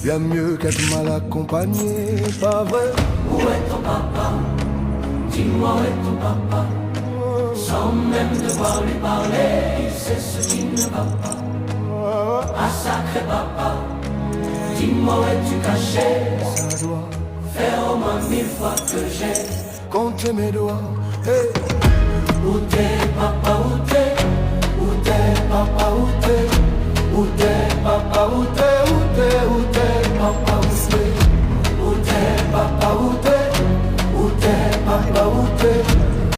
Bien mieux qu'être mal accompagné, pas vrai? Où est ton papa? Dis-moi où est ton papa? Sans même devoir lui parler, il sait ce qui ne va pas. Ah sacré papa, dis-moi où es-tu caché? Ça doit faire au moins 1000 fois que j'ai compter mes doigts. Hey. Où t'es papa, où t'es? Où t'es papa, où t'es? Où t'es papa, où t'es?